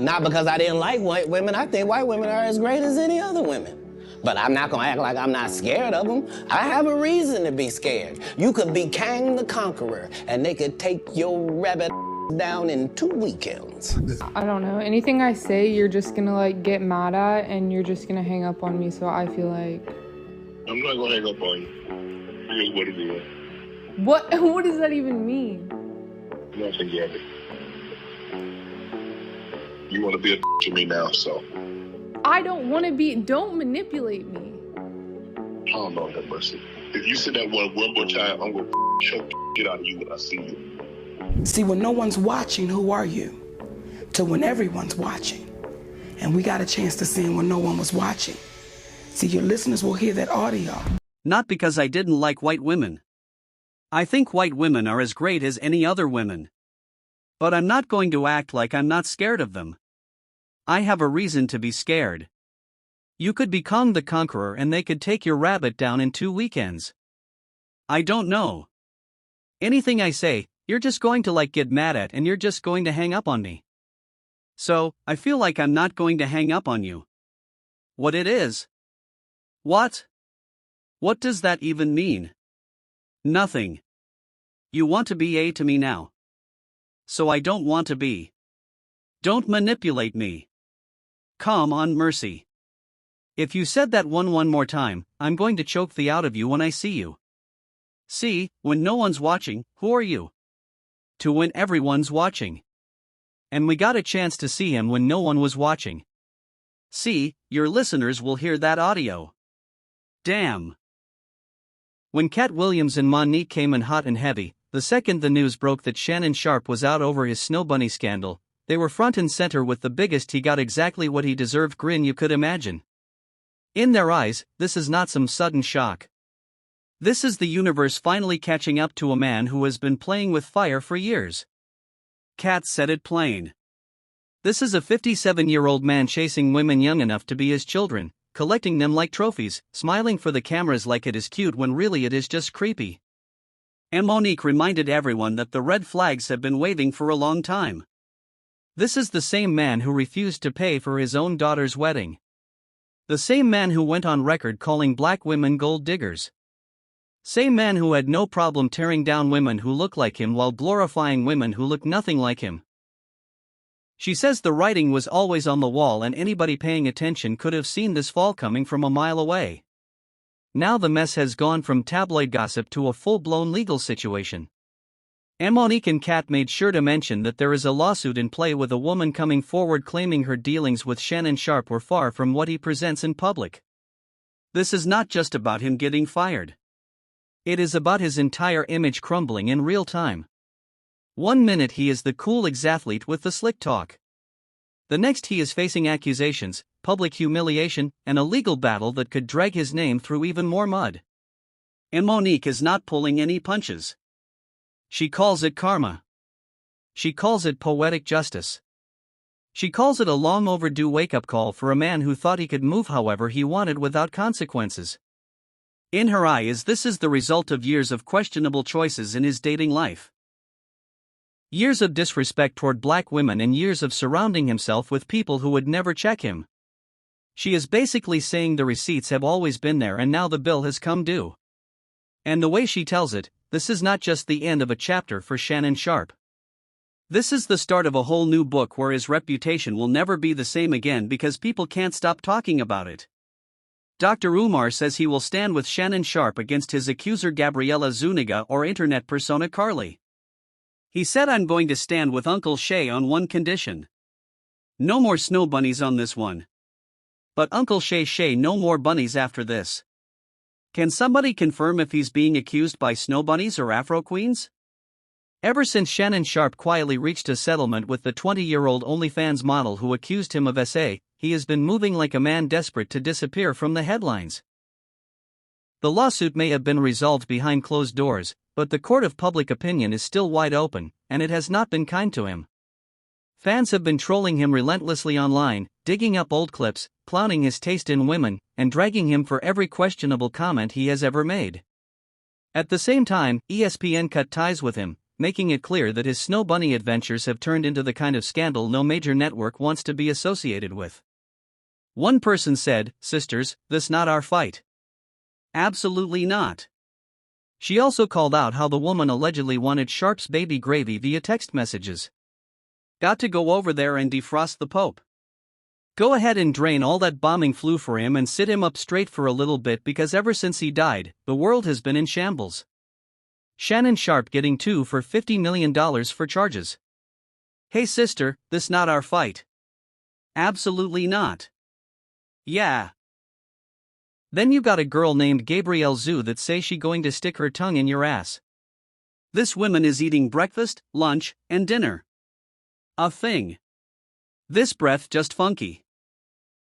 Not because I didn't like white women. I think white women are as great as any other women. But I'm not gonna act like I'm not scared of them. I have a reason to be scared. You could be Kang the Conqueror, and they could take your rabbit down in 2 weekends. I don't know. Anything I say, you're just gonna like get mad at, and you're just gonna hang up on me. So I feel like I'm not gonna hang up on you. Here's what it is. what? What does that even mean? Nothing yet. You want to be a to me now, so. I don't want to be. Don't manipulate me. Oh, Lord have mercy. If you say that one more time, I'm gonna choke the shit out of you when I see you. See, when no one's watching, who are you? To when everyone's watching. And we got a chance to sing when no one was watching. See, your listeners will hear that audio. Not because I didn't like white women. I think white women are as great as any other women. But I'm not going to act like I'm not scared of them. I have a reason to be scared. You could be Kong the Conqueror and they could take your rabbit down in 2 weekends. I don't know. Anything I say, you're just going to get mad at, and you're just going to hang up on me. So, I feel like I'm not going to hang up on you. What it is? What? What does that even mean? Nothing. You want to be a to me now. So I don't want to be. Don't manipulate me. Come on, mercy. If you said that one more time, I'm going to choke the out of you when I see you. See, when no one's watching, who are you? To when everyone's watching. And we got a chance to see him when no one was watching. See, your listeners will hear that audio. Damn. When Katt Williams and Monique came in hot and heavy, the second the news broke that Shannon Sharpe was out over his Snow Bunny scandal, they were front and center with the biggest he got exactly what he deserved grin you could imagine. In their eyes, this is not some sudden shock. This is the universe finally catching up to a man who has been playing with fire for years. Katt said it plain. This is a 57-year-old man chasing women young enough to be his children, collecting them like trophies, smiling for the cameras like it is cute when really it is just creepy. And Monique reminded everyone that the red flags have been waving for a long time. This is the same man who refused to pay for his own daughter's wedding. The same man who went on record calling black women gold diggers. Same man who had no problem tearing down women who look like him while glorifying women who look nothing like him. She says the writing was always on the wall and anybody paying attention could have seen this fall coming from a mile away. Now the mess has gone from tabloid gossip to a full-blown legal situation. And Monique and Katt made sure to mention that there is a lawsuit in play with a woman coming forward claiming her dealings with Shannon Sharpe were far from what he presents in public. This is not just about him getting fired. It is about his entire image crumbling in real time. 1 minute he is the cool ex-athlete with the slick talk. The next he is facing accusations, public humiliation, and a legal battle that could drag his name through even more mud. And Monique is not pulling any punches. She calls it karma. She calls it poetic justice. She calls it a long overdue wake-up call for a man who thought he could move however he wanted without consequences. In her eyes, this is the result of years of questionable choices in his dating life. Years of disrespect toward black women and years of surrounding himself with people who would never check him. She is basically saying the receipts have always been there and now the bill has come due. And the way she tells it, this is not just the end of a chapter for Shannon Sharpe. This is the start of a whole new book where his reputation will never be the same again because people can't stop talking about it. Dr. Umar says he will stand with Shannon Sharpe against his accuser Gabriella Zuniga or internet persona Carly. He said, "I'm going to stand with Uncle Shay on one condition. No more snow bunnies on this one. But Uncle Shay no more bunnies after this." Can somebody confirm if he's being accused by snow bunnies or Afro queens? Ever since Shannon Sharpe quietly reached a settlement with the 20-year-old OnlyFans model who accused him of SA, he has been moving like a man desperate to disappear from the headlines. The lawsuit may have been resolved behind closed doors, but the court of public opinion is still wide open, and it has not been kind to him. Fans have been trolling him relentlessly online, digging up old clips, clowning his taste in women, and dragging him for every questionable comment he has ever made. At the same time, ESPN cut ties with him, making it clear that his Snow Bunny adventures have turned into the kind of scandal no major network wants to be associated with. One person said, "Sisters, this not our fight." Absolutely not. She also called out how the woman allegedly wanted Sharpe's baby gravy via text messages. Got to go over there and defrost the Pope. Go ahead and drain all that bombing flu for him and sit him up straight for a little bit, because ever since he died, the world has been in shambles. Shannon Sharpe getting 2 for $50 million for charges. Hey sister, this not our fight. Absolutely not. Yeah. Then you got a girl named Gabrielle Zhu that say she going to stick her tongue in your ass. This woman is eating breakfast, lunch, and dinner. A thing. This breath just funky.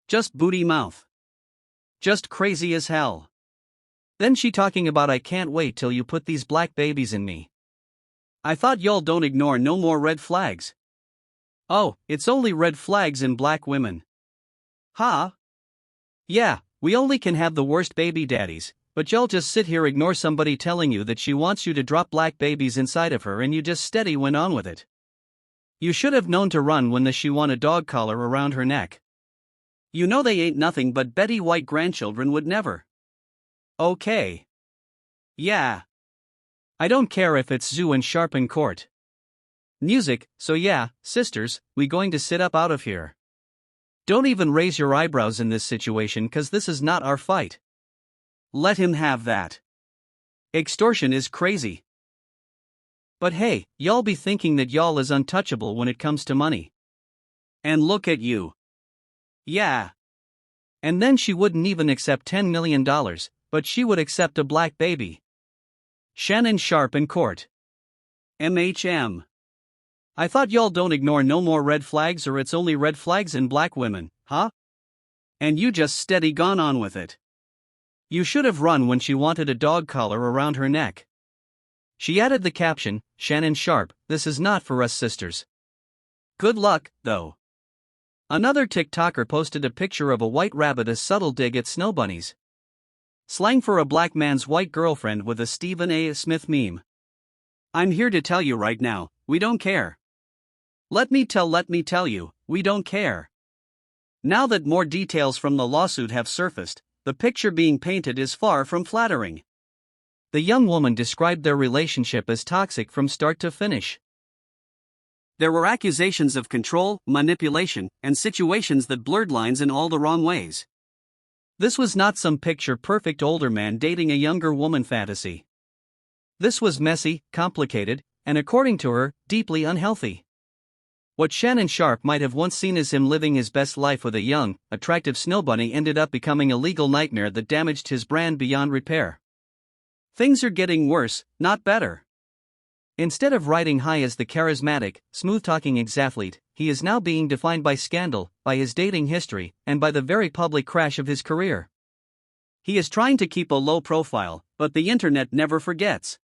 Just booty mouth. Just crazy as hell. Then she talking about I can't wait till you put these black babies in me. I thought y'all don't ignore no more red flags. Oh, it's only red flags in black women. Huh? Yeah, we only can have the worst baby daddies, but y'all just sit here ignore somebody telling you that she wants you to drop black babies inside of her and you just steady went on with it. You should have known to run when she won a dog collar around her neck. You know they ain't nothing but Betty White grandchildren would never. Okay. Yeah. I don't care if it's Zhu and Sharpe in court. Music, so yeah, sisters, we going to sit up out of here. Don't even raise your eyebrows in this situation, cause this is not our fight. Let him have that. Extortion is crazy. But hey, y'all be thinking that y'all is untouchable when it comes to money. And look at you. Yeah. And then she wouldn't even accept $10 million, but she would accept a black baby. Shannon Sharpe in court. MHM. I thought y'all don't ignore no more red flags, or it's only red flags in black women, huh? And you just steady gone on with it. You should have run when she wanted a dog collar around her neck. She added the caption, Shannon Sharpe, this is not for us sisters. Good luck, though. Another TikToker posted a picture of a white rabbit, a subtle dig at snow bunnies. Slang for a black man's white girlfriend with a Stephen A. Smith meme. I'm here to tell you right now, we don't care. Let me tell you, we don't care. Now that more details from the lawsuit have surfaced, the picture being painted is far from flattering. The young woman described their relationship as toxic from start to finish. There were accusations of control, manipulation, and situations that blurred lines in all the wrong ways. This was not some picture-perfect older man dating a younger woman fantasy. This was messy, complicated, and according to her, deeply unhealthy. What Shannon Sharpe might have once seen as him living his best life with a young, attractive snow bunny ended up becoming a legal nightmare that damaged his brand beyond repair. Things are getting worse, not better. Instead of riding high as the charismatic, smooth-talking ex-athlete, he is now being defined by scandal, by his dating history, and by the very public crash of his career. He is trying to keep a low profile, but the internet never forgets.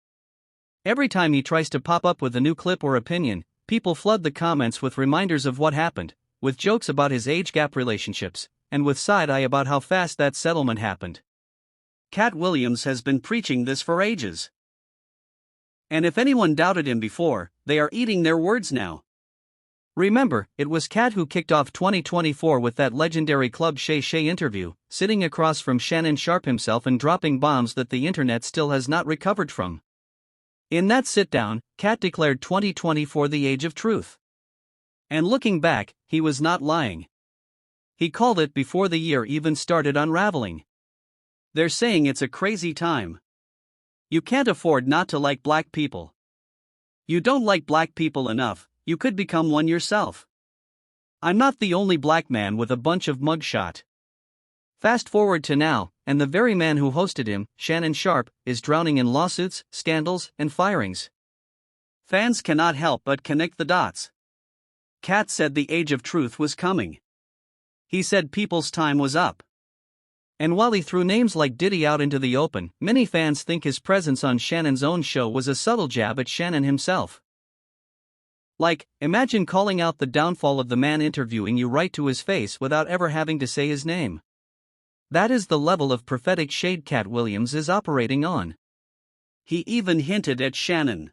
Every time he tries to pop up with a new clip or opinion, people flood the comments with reminders of what happened, with jokes about his age gap relationships, and with side-eye about how fast that settlement happened. Katt Williams has been preaching this for ages. And if anyone doubted him before, they are eating their words now. Remember, it was Katt who kicked off 2024 with that legendary Club Shay Shay interview, sitting across from Shannon Sharpe himself and dropping bombs that the internet still has not recovered from. In that sit-down, Katt declared 2024 the age of truth. And looking back, he was not lying. He called it before the year even started unraveling. They're saying it's a crazy time. You can't afford not to like black people. You don't like black people enough, you could become one yourself. I'm not the only black man with a bunch of mugshot. Fast forward to now, and the very man who hosted him, Shannon Sharpe, is drowning in lawsuits, scandals, and firings. Fans cannot help but connect the dots. Katt said the age of truth was coming. He said people's time was up. And while he threw names like Diddy out into the open, many fans think his presence on Shannon's own show was a subtle jab at Shannon himself. Like, imagine calling out the downfall of the man interviewing you right to his face without ever having to say his name. That is the level of prophetic shade Katt Williams is operating on. He even hinted at Shannon.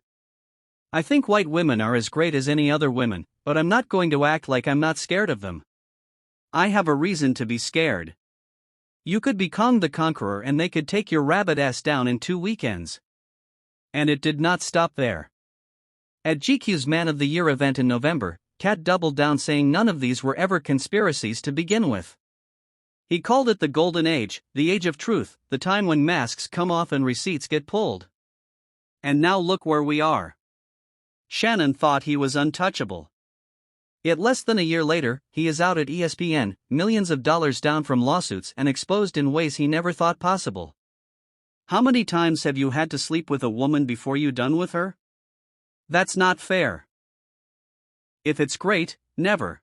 I think white women are as great as any other women, but I'm not going to act like I'm not scared of them. I have a reason to be scared. You could be Kong the Conqueror and they could take your rabbit ass down in 2 weekends. And it did not stop there. At GQ's Man of the Year event in November, Katt doubled down, saying none of these were ever conspiracies to begin with. He called it the golden age, the age of truth, the time when masks come off and receipts get pulled. And now look where we are. Shannon thought he was untouchable. Yet less than a year later, he is out at ESPN, millions of dollars down from lawsuits and exposed in ways he never thought possible. How many times have you had to sleep with a woman before you done with her? That's not fair. If it's great, never.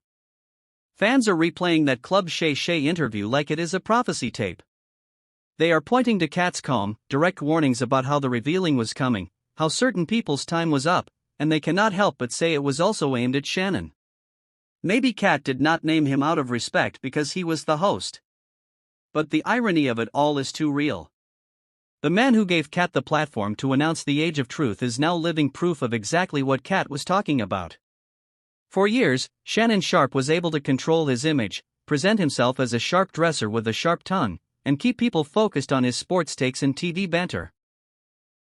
Fans are replaying that Club Shay Shay interview like it is a prophecy tape. They are pointing to Katt's calm, direct warnings about how the revealing was coming, how certain people's time was up, and they cannot help but say it was also aimed at Shannon. Maybe Katt did not name him out of respect because he was the host. But the irony of it all is too real. The man who gave Katt the platform to announce the age of truth is now living proof of exactly what Katt was talking about. For years, Shannon Sharpe was able to control his image, present himself as a sharp dresser with a sharp tongue, and keep people focused on his sports takes and TV banter.